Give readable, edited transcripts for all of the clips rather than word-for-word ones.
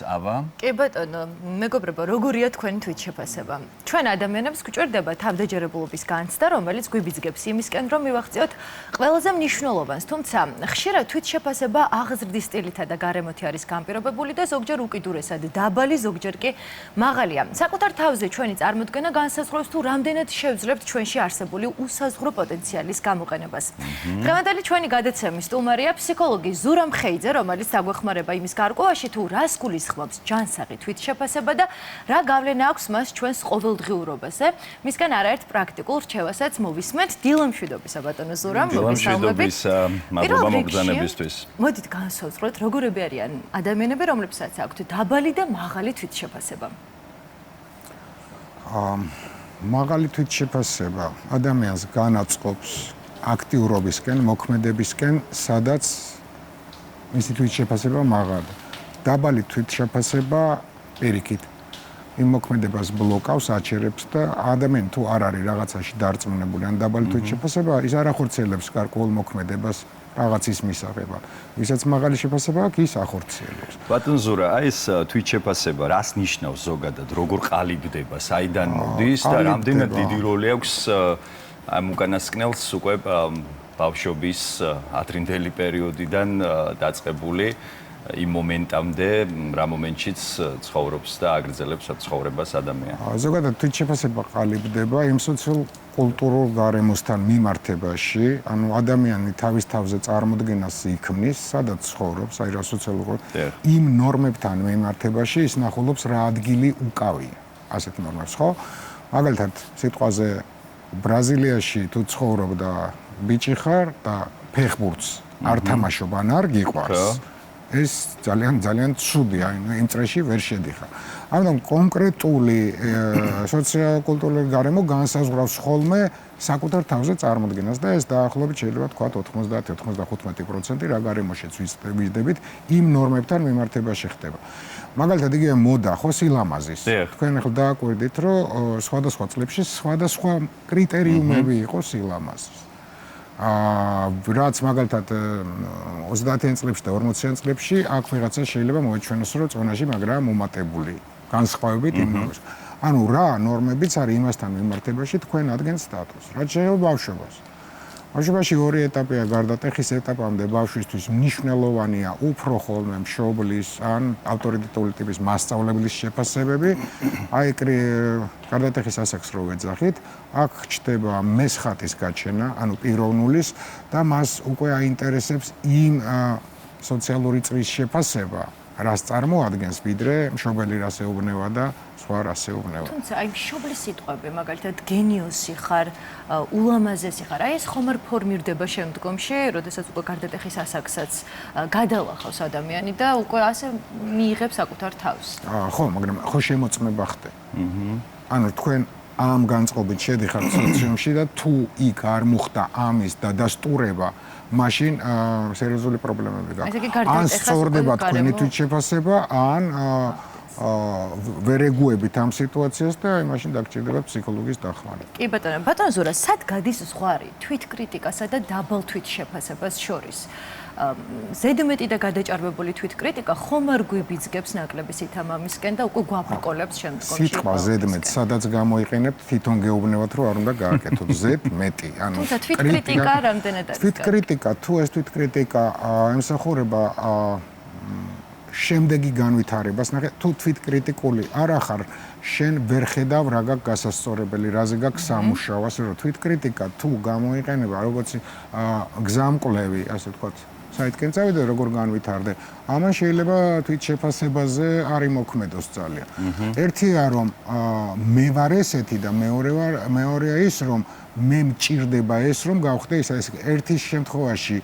Ava? კი ბატონო, მეგობრებო, როგორია თქვენი თვით შეფასება? ჩვენ ადამიანებს გვჭირდება თავდაჯერებულობის განცდა, რომელიც გვიბიძგებს იმისკენ, რომ მივახციოთ ყველაზე მნიშვნელოვანს, თუმცა ხშირად თვით შეფასება აღზრდის სტილითა და გარემოთი არის განპირობებული და ზოგჯერ უკიდურესად დაბალი, ზოგჯერ კი მაღალია. საკუთარ თავზე ჩვენი წარმოდგენა განსაზღვრავს თუ რამდენად შევძლებთ ჩვენში არსებული უსაზღვრო პოტენციალის გამოყენებას. დღევანდელი ჩვენი გადაცემის სტუმარია ფსიქოლოგი ზურამ ხეიძე, რომელიც აგვეხმარება იმის გარკვევაში თუ რას გულისხმობს ჯანსაღი თვით შეფასება და რა გავლენა აქვს მას ჩვენს ყოველდღიურობაზე. მისგან არაერთ პრაქტიკულ რჩევასაც მოვისმენთ. დილამშვიდობისა ბატონო ზურამ, მოგესალმებით. მადლობა მოგზანებისთვის. მოდით განსაზღვროთ, როგორები არიან ადამიანები, რომლებსაც აქვთ დაბალი და მაღალი თვით შეფასება. მაღალი თვით შეფასება ადამიანს განაწყობს აქტიურობისკენ, მოქმედებისკენ, სადაც მისი თვით შეფასება მაღალი. დაბალი თვით შეფასება პირიქით იმ მოქმედებას ბლოკავს, აჩერებს და ადამიანი თუ არ არის რაღაცაში დარწმუნებული ან დაბალი თვით შეფასება, ის არ ახორციელებს გარკვეულ მოქმედებას რაღაცის მისაღებად. ვისაც მაღალი შეფასება აქვს, ის ახორციელებს. ბატონ ზურა, აი ეს თვით შეფასება რას ნიშნავს ზოგადად, როგორ ყალიბდება, საიდან მოდის და რამდენად დიდი როლი აქვს ამ უკანასკნელს უკვე ბავშვობის ადრინდელი პერიოდიდან დაწყებული იმ მომენტამდე, რა მომენტშიც ცხოვრობს და აგრძელებს ცხოვრებას ადამიანი. ზოგადად თვით შეფასება ყალიბდება იმ სოციალ-კულტურულ გარემოსთან მიმართებაში, ანუ ადამიანი თავის თავზე წარმოდგენას იქმნის, სადაც ცხოვრობს, აი რა სოციალურ იმ ნორმებთან მიმართებაში ის ნახულობს რა ადგილი უკავია ასეთ ნორმებს, ხო? მაგალითად, სიტყვაზე ბრაზილიაში თუ ცხოვრობ და ბიჭი ხარ და ფეხბურთს არ თამაშობ ან არ გიყვარს. ეს ძალიან ცუდია, იმ წრეში ვერ შედიხარ. ამიტომ კონკრეტული სოციალ-კულტურული გარემო განსაზღვრავს ხოლმე საკუთარ თავზე წარმოდგენას და ეს დაახლოებით შეიძლება თქვა 90-95% რა გარემოშიც ვიზდებით, იმ ნორმებთან მიმართებაში ხდება. მაგალითად, იგივე მოდა, ხო, სილამაზის. თქვენ ახლა დააკვირდით, რომ სხვადასხვა წლებში სხვადასხვა კრიტერიუმები იყო სილამაზის. რაც მაგალითად 30-იან წლებში და 40-იან წლებში აქ ვიღაცა შეიძლება მოეჩვენოს, რომ წონაში მაგრაა მომატებული განსხვავებით იმ ნორმებს. ანუ რა ნორმებიც არის იმასთან მიმართებაში თქვენ ადგენთ სტატუსს. რაც შეიძლება ბავშვობას. ბავშვობაში ორი ეტაპია გარდატეხის ეტაპამდე ბავშვისთვის მნიშვნელოვანია უფრო ხოლმე მშობლის ან ავტორიტეტული ტიპის მასწავლებლის შეფასებები. აი გარდატეხის ასაკს რო ვეძახით, აქ ჩდება მესხატის გაჩენა, ანუ პიროვნულის და მას უკვე აინტერესებს იმ სოციალური წრის შეფასება, რას წარმოადგენს, ვიდრე მშობელი რას ეუბნება და სხვა რას ეუბნება. თუმცა აი მშობლის სიტყვები, მაგალითად გენიოსი ხარ, ულამაზესი ხარ, აი ეს ხომ არ ფორმირდება შემდგომში, როდესაც უკვე გარდატეხის ასაკსაც გადალახავს ადამიანი და უკვე ასე მიიღებს საკუთარ თავს. ხო, მაგრამ ხო შემოწმება ხდება. ანუ თქვენ ამ განწყობით შედიხართ სოციუმში და თუ იქ არ მოხდა ამის და დასტურება, მაშინ სერიოზული პრობლემები გაქვს. ან სწორდება თქვენი თვით შეფასება, ან ვერ ეგუებით ამ სიტუაციას და მაშინ დაგჭირდება ფსიქოლოგის დახმარება. კი ბატონო, ბატონო ზურა, სად გადის ზღვარი თვით კრიტიკასა და დაბალ თვით შეფასებას შორის? ზედმეტი და გადაჭარბებული თვით კრიტიკა ხომ არ გვიბიძგებს ნაკლები სითამამისკენ და უკვე გვაბრკოლებს შემდგომში. სიტყვა ზედმეტ, სადაც გამოიყენებთ, თვითონ გეუბნებათ, რომ არ უნდა გააკეთოთ ზედმეტი. ანუ თუმცა თვით კრიტიკა რამდენად არის? თვით კრიტიკა, თუ ეს თვით კრიტიკა ემსახურება შემდეგი განვითარებას, ნახე, თუ თვით კრიტიკული არ ახარ, შენ ვერ ხედავ რა გაქვს გასასწორებელი, რაზე გაქვს სამუშაო, ასე რომ თვით კრიტიკა თუ გამოიყენება, როგორც გზამკვლევი, ასე ვთქვათ, საითკენ წავიდე, როგორ განვითარდე, ამან შეიძლება თვით შეფასებაზე არ იმოქმედოს ძალიან. ერთია რომ მე ვარ ესეთი და მეორეა ის რომ მე მჭირდება ეს რომ გავხდე ის ერთის შემთხვევაში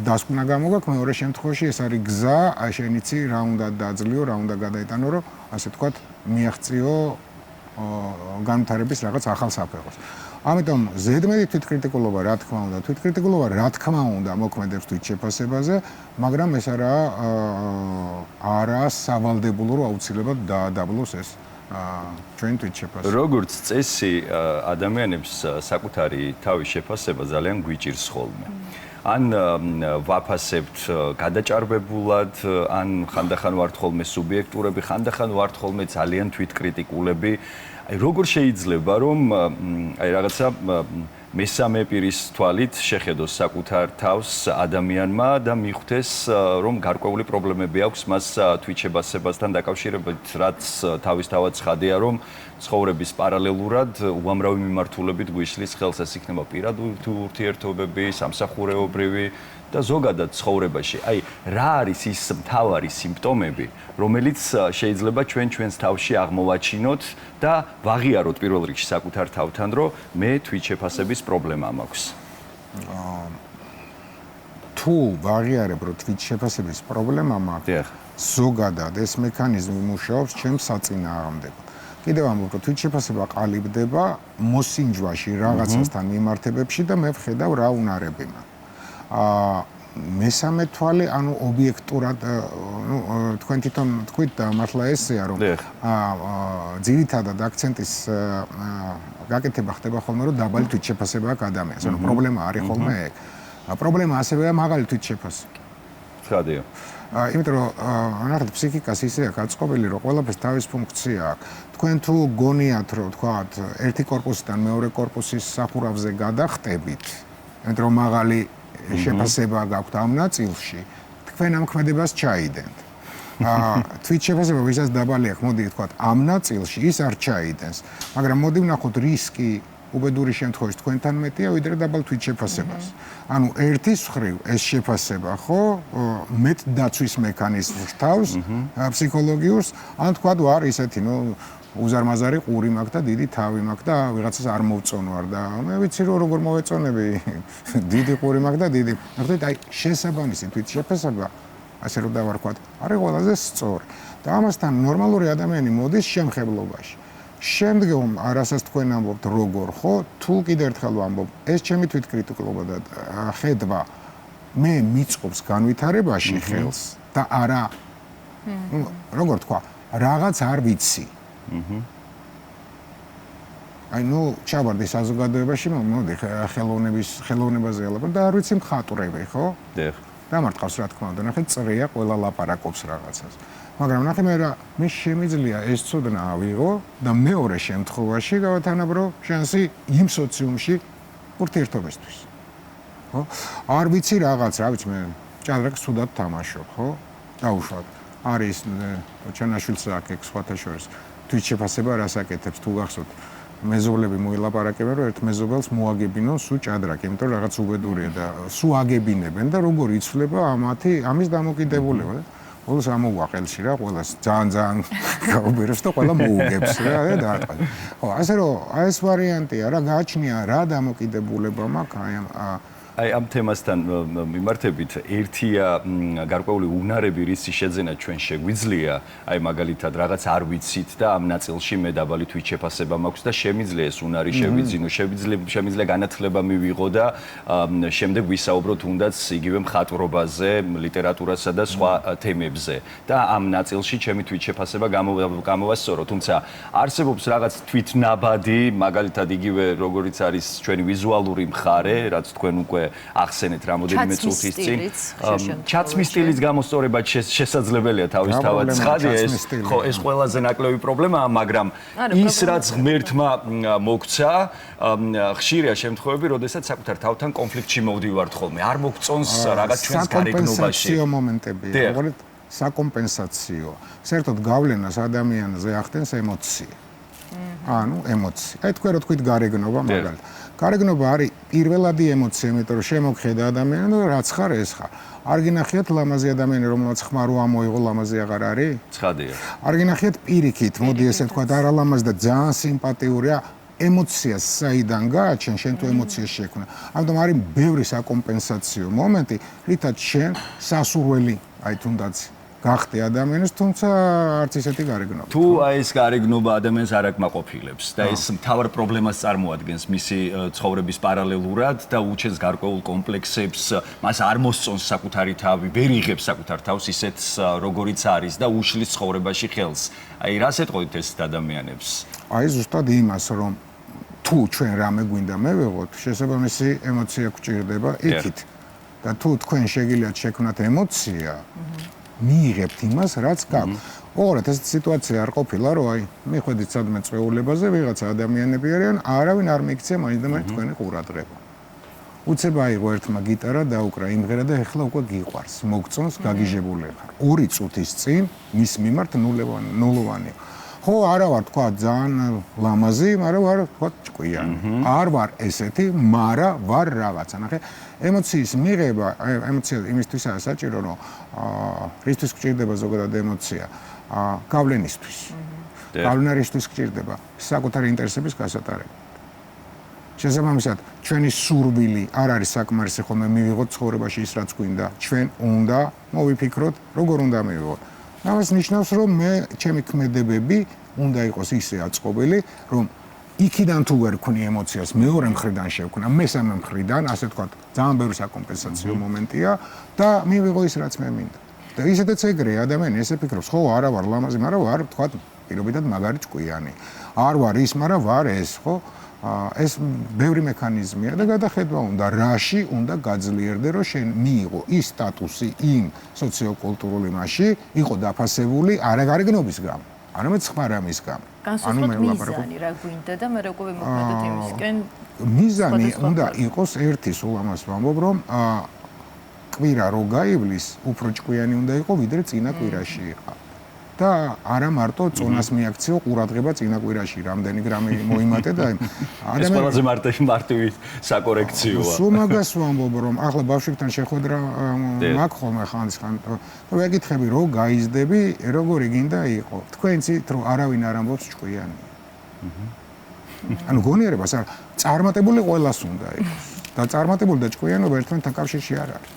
დასკვნა გამოგაქვს, მეორე შემთხვევაში ეს არის გზა, შენ იცი რა უნდა დაძლიო, რა უნდა გადაიტანო, რომ ასე ვთქვათ, მიაღწიო განვითარების რაღაც ახალ საფეხურს. ამიტომ ზედმეტი თვითკრიტიკულობა რა თქმა უნდა მოქმედებს თვით შეფასებაზე, მაგრამ ეს არაა სავალდებულო, რომ აუცილებლად დაადაბლოს ეს ჩვენ თვით შეფასება. როგორც წესი ადამიანებს საკუთარი თავის შეფასება ძალიან გვიჭირს ხოლმე. ან ვაფასებთ გადაჭარბებულად, ან ხანდახან ვართ ხოლმე სუბიექტურები, ხანდახან ვართ ხოლმე ძალიან თვითკრიტიკულები. აი როგორ შეიძლება რომ აი რაღაცა მესამე პირის თვალით შეხედოს საკუთარ თავს ადამიანმა და მიხვდეს რომ გარკვეული პრობლემები აქვს მას თვითშებასებასთან დაკავშირებით, რაც თავისთავად ცხადია რომ ცხოვრების პარალელურად უამრავი მიმართულებით გვიშლის ხელს, ეს იქნება პირადი ურთიერთობები, სამსახურეობრივი და ზოგადად ცხოვრებაში. აი რა არის ის მთავარი სიმპტომები, რომელიც შეიძლება ჩვენს თავში აღმოვაჩინოთ და ვაღიაროთ პირველ რიგში საკუთარ თავთან, რომ მე თვითშეფასების პრობლემა მაქვს. თუ ვაღიარებ, რომ თვითშეფასების პრობლემა მაქვს, ზოგადად ეს მექანიზმი მუშაობს ჩემს საწინააღმდეგოდ. კიდევ ამბობ, რომ თვითშეფასება ყალიბდება მოსინჯვაში რაღაცასთან მიმართებებში და მე ვხედავ რა უნარები მაქვს. მესამე თვალი, ანუ ობიექტურად, თქვენ თვითონ თქვით და მართლა ესეა, რომ ძირითადად აქცენტის გაკეთება ხდება ხოლმე, რომ დაბალი თვითშეფასება აქვს ადამიანს. ანუ პრობლემა არის ხოლმე ეგ. პრობლემა ასევეა მაღალი თვითშეფასება. ხადია. იმიტომ რომ ნახეთ, ფსიქიკას ისეა გაწყობილი, რომ ყველაფერს თავის ფუნქცია აქვს. თქვენ თუ გონიათ, რომ თქვათ, ერთი კორპუსიდან მეორე კორპუსის სახურავზე გადახტებით, იმიტომ რომ მაღალი შეფასება გაქვთ ამ ნაწილში, თქვენ ამ ქმედებას ჩაიდენთ. თვითშეფასება ვისაც დაბალი აქვს, მოდი ვთქვათ, ამ ნაწილში ის არ ჩაიდენს, მაგრამ მოდი ვნახოთ რისკი უბედური შემთხვევაში თქვენთან მეტია ვიდრე დაბალ თვითშეფასებას. ანუ ერთის მხრივ ეს შეფასება, ხო, მეტ დაცვის მექანიზმს რთავს ფსიქოლოგიურს, ან თქვათ ვარ ისეთი, უზარმაზარი ყური მაქვს და დიდი თავი მაქვს და ვიღაცას არ მოვწონვარ და მე ვიცი რომ როგორ მოვეწონები, დიდი ყური მაქვს და დიდი. ნახეთ, აი შესაბამისი თვითშეფასება, ასე რომ დავარქვათ, არის ყველაზე სწორი. და ამასთან ნორმალური ადამიანი მოდის შემხებლობაში. შემდგომ არასაც თქვენ ამბობთ როგორ, ხო? თუ კიდევ ერთხელ ვამბობ, ეს ჩემი თვითკრიტიკულობა და ხედვა მე მიწყობს განვითარებაში ხელს და არა როგორ თქვა, რაღაც არ ვიცი. აი ჩავარდი საზოგადოებაში, მოდი ხელოვნებაზე ალაპარაკ და არ ვიცი მხატვრები, ხო? დიახ. დამარტყავს რა თქმა უნდა, ნახეთ, წრეა, ყველა ლაპარაკობს რაღაცას. მაგრამ ნახე მე შემიძლია ეს ცოდნა ავიღო და მეორე შემთხვევაში გავათანაბრო შანსი იმ სოციუმში ურთიერთობისთვის. ხო? არ ვიცი რაღაც, რა ვიცი მე ჭადრაკს თუდად თამაშობ, ხო? დაუშვათ. არის ჩანაშვილს აქ სხვათა შორის თვითშეფასება რას აკეთებს თუ გახსოვთ მეზობლები მოილაპარაკებენ რომ ერთ მეზობელს მოაგებინონ სულ ჭადრაკი, იმიტომ რომ რაღაც უბედურია და სულ აგებინებენ და როგორ იცვლება ამის დამოკიდებულება. ყველას ამოვა ხელში რა, ყველას ძალიან გაუბერებს და ყველა მოუგებს რა და დაარტყა. ხო, ასე რომ ეს ვარიანტია რა, გააჩნია რა დამოკიდებულება მაქვს აი ამ თემასთან მიმართებით ერთია გარკვეული უნარები, რისი შეძენა ჩვენ შეგვიძლია, აი მაგალითად რაღაც არ ვიცით და ამ ნაწილში მე დაბალი თვითშეფასება მაქვს და შემიძლია ეს უნარი შევიძინო, შემიძლია განათლება მივიღო და შემდეგ ვისაუბროთ თუნდაც იგივე მხატვრობაზე, ლიტერატურასა და სხვა თემებზე და ამ ნაწილში ჩემი თვითშეფასება გამოვასწორო, თუმცა არსებობს რაღაც თვითნაბადი, მაგალითად იგივე როგორიც არის ჩვენი ვიზუალური მხარე, რაც თქვენ უკვე ახსენეთ რამოდენიმე წუთის წინ. ჩაცმის სტილის გამოსწორება შესაძლებელია თავისთავად. ცხადია ეს ყველაზე ნაკლები პრობლემაა, მაგრამ ის რაც ღმერთმა მოგცა, ხშირია შემთხვევები, როდესაც საკუთარ თავთან კონფლიქტში მოვდივართ ხოლმე. არ მოგწონს რაღაც ჩვენს გარეგნობაში. საკომპენსაციო მომენტებია, როგორ საკომპენსაციო. საერთოდ გავლენას ადამიანზე ახდენს ემოცია. ანუ ემოცია. აი თქვენ რო თქვით გარეგნობა მაგალითად. გარეგნობა არის პირველადი ემოცია, იმიტომ რომ შემოგხედა ადამიანი და რაც ხარ ეს ხარ. არ გინახიათ ლამაზი ადამიანი, რომელსაც ხმა რო ამოიღო, ლამაზი აღარ არის? ცხადია. არ გინახიათ პირიქით, მოდი ესე თქვა, არა ლამაზი და ძალიან სიმპათიურია, ემოციას საიდან გააჩენ, შენ თუ ემოციას შექმნა. ამიტომ არის ბევრი საკომპენსაციო მომენტი, რითაც შენ სასურველი, აი თუნდაც გახდი ადამიანის, თუმცა არც ისეთი გარეგნობა. თუ აი ეს გარეგნობა ადამიანს არ აკმაყოფილებს და ეს მთავარ პრობლემას წარმოადგენს მისი ცხოვრების პარალელურად და უჩენს გარკვეულ კომპლექსებს, მას არ მოსწონს საკუთარი თავი, ვერ იღებს საკუთარ თავს ისეთს, როგორიც არის და უშლის ცხოვრებაში ხელს. აი რას ეტყოდით ეს ადამიანებს? აი ზუსტად იმას, რომ თუ ჩვენ რამე გვინდა მევეღოთ, შესაბამისი ემოცია გვჭირდება იქით. და თუ თქვენ შეგიძლიათ შექმნათ ემოცია, მიიღებთ იმას, რაც გაქვთ. ოღონდ ეს სიტუაცია არ ყოფილა, რომ აი, მიხვედით სადმე წვეულებაზე, ვიღაცა ადამიანები არიან, არავინ არ მიიქცია მაინც და მაინც თქვენი ყურადღება. უცებ აიღო ერთმა გიტარა, დაუკრა იმღერა და ეხლა უკვე გიყვარს, მოგწონს, გაგიჟებული ხარ. 2 წუთის წინ მის მიმართ ნულოვანია. ხო, არა ვარ თქვა ძალიან ლამაზი, მაგრამ ვარ თქვა ჭკვიანი. არ ვარ ესეთი, მაგრამ ვარ რაღაცა. ნახე, ემოციის მიღება, ემოცია იმისთვისაა საჭირო, რომ რისთვის გჭირდება ზოგადად ემოცია? გავლენისთვის. გავლენისთვის გჭირდება საკუთარი ინტერესების გასატარებლად. შესაბამისად, ჩვენი სურვილი არ არის საკმარისი ხოლმე მივიღოთ ცხოვრებაში ის, რაც გვინდა. ჩვენ უნდა მოვიფიქროთ, როგორ უნდა მივიღოთ. ამას ნიშნავს, რომ მე ჩემი ქმედებები უნდა იყოს ისე აწყობილი, რომ იქიდან თუ ვერ ვქნი ემოციას, მეორე მხრიდან შევქნა, მესამე მხრიდან, ასე ვთქვათ, ძალიან ბევრი საკომპენსაციო მომენტია და მივიღო ის, რაც მე მინდა. და ისედაც ეგრეა, ადამიანი ესე ფიქრობს, ხო, არა ვარ ლამაზი, მაგრამ ვარ, ვთქვათ, პირობითად მაგარი ჭკვიანი. არ ვარ ის, მაგრამ ვარ ეს, ხო? ეს ბევრი მექანიზმია და გადახედვა უნდა, რაში უნდა გაძლიერდე, რომ შენ მიიღო ის სტატუსი იმ სოციოკულტურული მასში, იყო დაფასებული არა გარეგნობის გამო, არამედ სხვა რამის გამო. განსხვავებით მიზანი რა გვინდა და მე როგორ ვიმოქმედოთ იმისკენ? მიზანი უნდა იყოს ერთი, სულ ამას ვამბობ, რომ კვირა რო გაივლის, უფრო ჭკვიანი უნდა იყო, ვიდრე წინა კვირაში იყო. და არა მარტო წონას მიაქციო ყურადღება წინა კვირაში, რამდენი გრამი მოიმატე და ეს ყველაზე მარტივი საკორექციოა. სულ მაგას ვამბობ, რომ ახლა ბავშვებთან შეხვედრა მაქვს ხოლმე ხანდახან და ვეკითხები, რო გაიზდები, როგორი გინდა იყო. თქვენ იცით, რომ არავინ არ ამბობს ჭკვიანი. ანუ გონიერებას არ წარმატებული ყველას უნდა იყოს. და წარმატებული და ჭკვიანობა ერთმანეთთან კავშირში არ არის.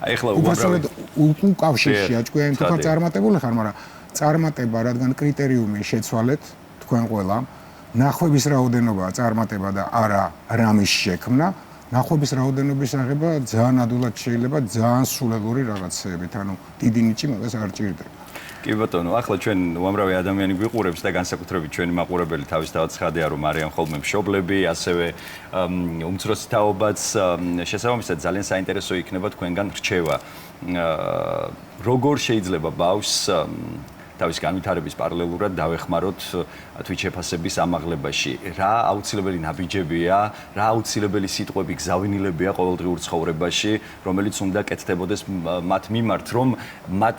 აი ახლა უბრალოდ უკავშირშია ჭკვიანი თუ წარმატებული ხარ, მაგრამ წარმატება, რადგან კრიტერიუმი შეცვალეთ თქვენ ყველამ, ნახვების რაოდენობაა წარმატება და არა რამის შექმნა. ნახვების რაოდენობის აღება ძალიან ადვილად შეიძლება ძალიან სულელური რაღაცეებით, ანუ დიდი ნიჭი მაგას არ ჭირდება. კი ბატონო, ახლა ჩვენ უამრავი ადამიანი გვიყურებს და განსაკუთრებით ჩვენი მაყურებელი თავისთავად ცხადია, რომ არიან ხოლმე მშობლები, ასევე უმცროსი თაობაც, შესაბამისად ძალიან საინტერესო იქნება თქვენგან რჩევა. როგორ შეიძლება ბავშვს თავის განვითარების პარალელურად დავეხმაროთ Twitch შეფასების ამაღლებაში. რა აუცილებელი ნაბიჯებია, რა აუცილებელი სიტყვები გზავნილებია ყოველდღიურ ცხოვრებაში, რომელიც უნდა კეთდებოდეს მათ მიმართ, რომ მათ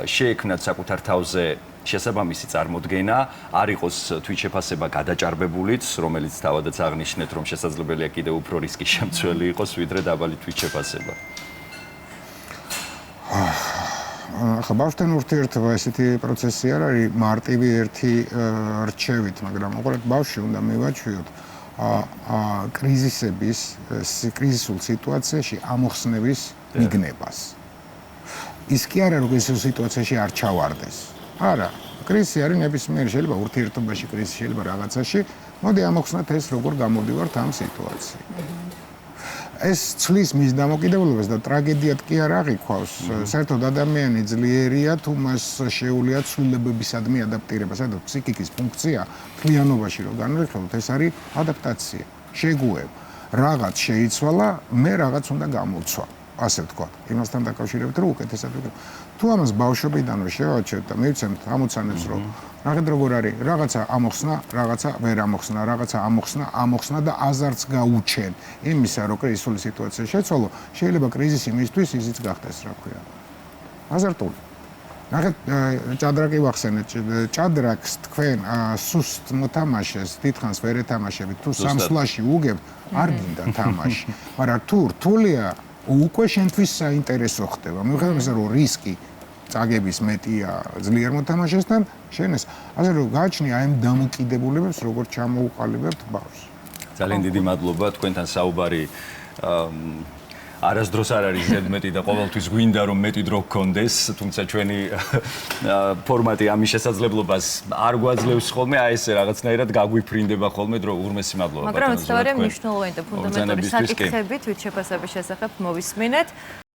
შეექმნათ საკუთარ თავზე შესაბამისი წარმოდგენა, არ იყოს Twitch შეფასება გადაჭარბებულიც, რომელიც თავადაც აღნიშნეთ, რომ შესაძლებელია კიდევ უფრო რისკის შემცველი იყოს, ვიდრე დაბალი Twitch შეფასება. ახლა ბავშვთან ურთიერთობა ესეთი პროცესი არ არის მარტივი ერთი რჩევით, მაგრამ უყურეთ ბავშვი უნდა მივაჩვიოთ კრიზისულ სიტუაციაში ამოხსნების მიგნებას. ის კი არა რომ კრიზისულ სიტუაციაში არ ჩავარდეს. არა, კრიზისი არის ნებისმიერი, შეიძლება ურთიერთობაში კრიზისი, შეიძლება რაღაცაში. მოდი ამოხსნათ ეს როგორ გამოდივართ ამ სიტუაციიდან. ეს ცვლის მის დამოკიდებულებას და ტრაგედიად კი არ აღიქვავს. საერთოდ ადამიანი ძლიერია თუ მას შეუძლია ცვლილებებისადმი ადაპტირება, საერთოდ ფსიქიკის ფუნქცია თლიანობაში რო განვიხილოთ, ეს არის ადაპტაცია. შეგუებ, რაღაც შეიცვალა, მე რაღაც უნდა გამოცვა. ასე ვთქვა. იმასთან დაკავშირებით რომ უკეთესად ვიქნებ. თუ ამას ბავშვობიდანვე შევაჩერთ და მივცემთ ამოცანებს, რომ რაღაც როგორ არის, რაღაცა ამოხსნა, რაღაცა ვერ ამოხსნა, რაღაცა ამოხსნა და აზარს გაუჩენ იმისა, რომ კრიზისული სიტუაცია შეცვალო, შეიძლება კრიზისი მისთვის ისიც გახდეს, რა ქვია. აზარტული. ნახეთ, ჭადრაკი ვახსენეთ, ჭადრაკს თქვენ სუსტ მოთამაშეს, დიდხანს ვერ ეთამაშებით, თუ სამსვლაში უგებთ, არ გინდა თამაში, მაგრამ თუ რთულია უკვე შენთვის საინტერესო ხდება. მიუხედავად იმისა, რომ რისკი წაგების მეტია ძლიერ მოთამაშესთან, შენ ეს ასე რომ გააჩნია აი ამ დამოკიდებულებებს, როგორ ჩამოუყალიბებთ ბავშვს. ძალიან დიდი მადლობა თქვენთან საუბარი არასდროს არ არის ზედმეტი და ყოველთვის გვინდა რომ მეტი დრო გქონდეს, თუმცა ჩვენი ფორმატი ამის შესაძლებლობას არ გვაძლევს ხოლმე, აი ესე რაღაცნაირად გაგვიფრინდება ხოლმე დრო. ურმესი მადლობა. მაგრამ ცდავარია მნიშვნელოვანი და ფუნდამენტური საკითხები Twitch შეფასების შესახებ მოვისმინეთ.